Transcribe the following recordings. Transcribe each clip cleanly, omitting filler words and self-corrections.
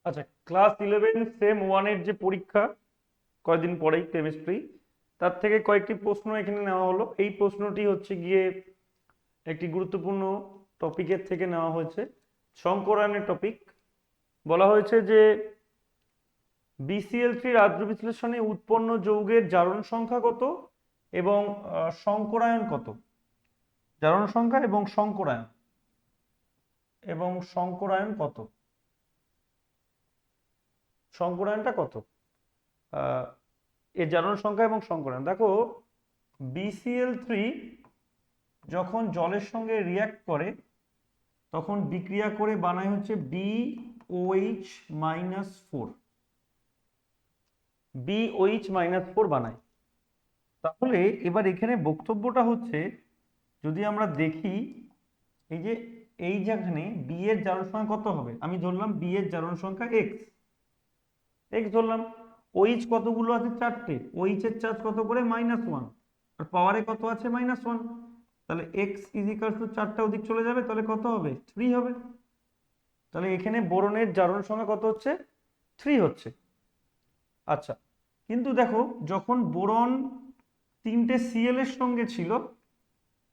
আচ্ছা, class 11 same 1 এর যে পরীক্ষা কয়েকদিন পরেই কেমিস্ট্রি, তার থেকে কয়েকটি প্রশ্ন এখানে নেওয়া হলো। এই প্রশ্নটি হচ্ছে গিয়ে একটি গুরুত্বপূর্ণ টপিকের থেকে নেওয়া হয়েছে, সংকরায়নের টপিক। বলা হয়েছে যে BCl3 আদ্র বিশ্লেষণে উৎপন্ন যৌগের জারণ সংখ্যা কত এবং সংকরায়ন কত। জারণ সংখ্যা এবং সংকরায়ন কত, সংকরায়নটা কত, এর জারণ সংখ্যা এবং সংকরায়ন। দেখো, BCl3 যখন জলের সঙ্গে রিয়াক্ট করে তখন বিক্রিয়া করে বানায় হচ্ছে BOH-4, BOH-4 বানায়। তাহলে এবার এখানে বক্তব্যটা হচ্ছে, যদি আমরা দেখি এই যে এই যেখানে বি এর জারণ সংখ্যা কত হবে, আমি ধরলাম বি এর জারণ সংখ্যা এক্স ধরলাম। OH কতগুলো আছে? 4টে। OH এর চার্জ কত করে? -1, আর পাওয়ারে কত আছে? -1। তাহলে x = 4টা ওদিক চলে যাবে, তাহলে কত হবে? 3 হবে। তাহলে এখানে বোরনের জারণ সংখ্যা কত হচ্ছে? 3 হচ্ছে। আচ্ছা, কিন্তু দেখো, যখন বোরন 3টে Cl এর সঙ্গে ছিল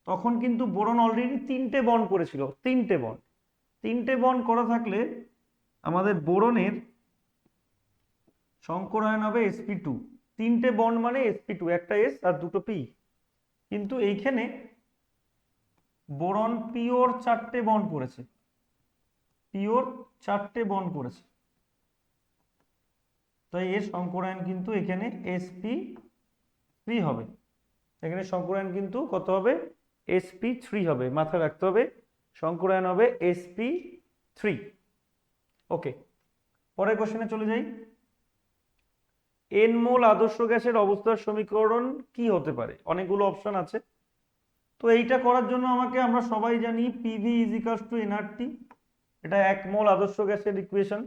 তখন কিন্তু বোরন অলরেডি 3টে বন্ড করেছিল। 3টে বন্ড করা থাকলে আমাদের বোরনের সংকরায়ন হবে sp2। 3টে বন্ড মানে sp2, একটা s আর দুটো p। কিন্তু এইখানে বোরন পিওর 4টে বন্ড করেছে, তাই এর সংকরায়ন কিন্তু এখানে sp3 হবে। এখানে সংকরায়ন কিন্তু কত হবে? sp3 হবে। মাথায় রাখতে হবে, সংকরায়ন হবে sp3। ওকে, পরের কোশ্চেনে চলে যাই। এন মোল আদর্শ গ্যাসের অবস্থার সমীকরণ কি হতে পারে? অনেকগুলো অপশন আছে। তো এইটা করার জন্য আমরা সবাই জানি PV = nRT। এটা 1 মোল আদর্শ গ্যাসের ইকুয়েশন।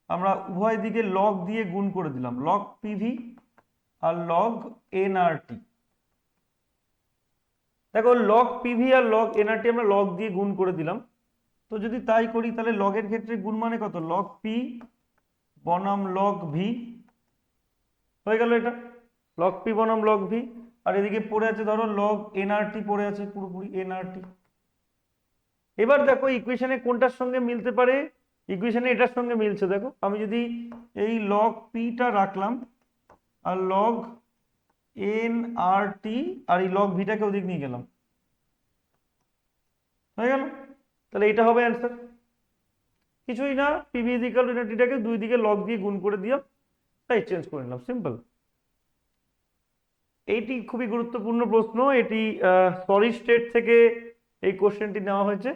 আমরা উভয় দিকে লগ দিয়ে গুণ করে দিলাম, লগ PV আর লগ nRT। দেখো, লগ PV আর লগ nRT আমরা লগ দিয়ে গুণ করে দিলাম। তো যদি তাই করি তাহলে লগের ক্ষেত্রে গুণ মানে কত? লগ P বনাম লগ V হয়ে গেল। এটা লগ P বনাম লগ V। আর এদিকে পড়ে আছে ধরো লগ nRT পড়ে আছে, পুরোপুরি nRT। এবার দেখো ইকুয়েশনে কোনটার সঙ্গে মিলতে পারে? ইকুয়েশনে এটার সঙ্গে মিলছে। দেখো, আমি যদি এই লগ Pটা রাখলাম আর লগ nRT আর এই লগ ভিটাকে ওদিক নিয়ে গেলাম, হয়ে গেল। তাহলে এটা হবে অ্যান্সার। কিছুই না, PV = nRTটাকে দুই দিকে লগ দিয়ে গুণ করে দিলাম, তাই চেঞ্জ করে নিলাম, সিম্পল। এইটি খুবই গুরুত্বপূর্ণ প্রশ্ন। এটি সলিড স্টেট থেকে এই কোশ্চেনটি নেওয়া হয়েছে।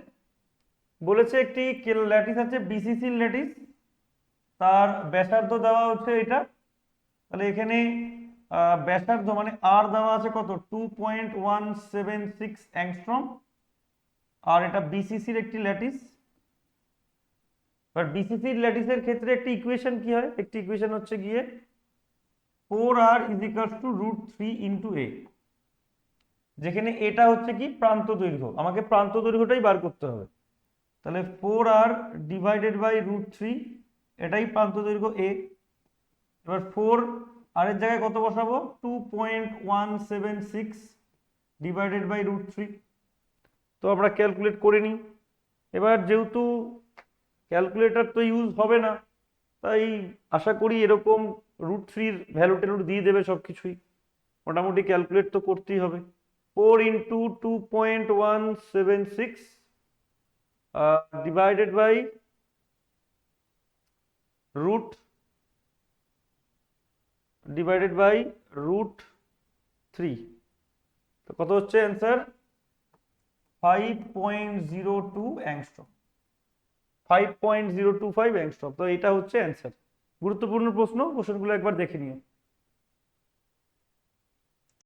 বলেছে একটি ল্যাটিস আছে, BCC ল্যাটিস, তার ব্যাসার্ধ দেওয়া হচ্ছে এটা। তাহলে এখানে ব্যাসার্ধ মানে আর দেওয়া আছে কত? 2.176 অ্যাংস্ট্রম। আর এটা BCCর একটি ল্যাটিস। বাট BCCর ল্যাটিসের ক্ষেত্রে একটি ইকুয়েশন কি হয়? একটি ইকুয়েশন হচ্ছে গিয়ে 4r = √3 × a, যেখানে এটা হচ্ছে কি? প্রান্ত দৈর্ঘ্য। আমাকে প্রান্ত দৈর্ঘ্যটাই বার করতে হবে। তাহলে 4r / √3, এটাই প্রান্ত দৈর্ঘ্য a। এবার 4 আর এর জায়গায় কত বসাবো? 2.176 / √3। তো আমরা ক্যালকুলেট করে নিই। এবার যেহেতু ক্যালকুলেটর তো ইউজ হবে না, তাই আশা করি এরকম √3 ভ্যালু ট্যালু দিয়ে দেবে সব কিছুই। মোটামুটি ক্যালকুলেট তো করতেই হবে। 4 × 2.176 ডিভাইডেড বাই √3, তো কত হচ্ছে অ্যান্সার? 5.02 angstrom, 5.025 angstrom. তো এটা হচ্ছে অ্যান্সার। গুরুত্বপূর্ণ প্রশ্ন, কোশ্চেনগুলো একবার দেখে নিও।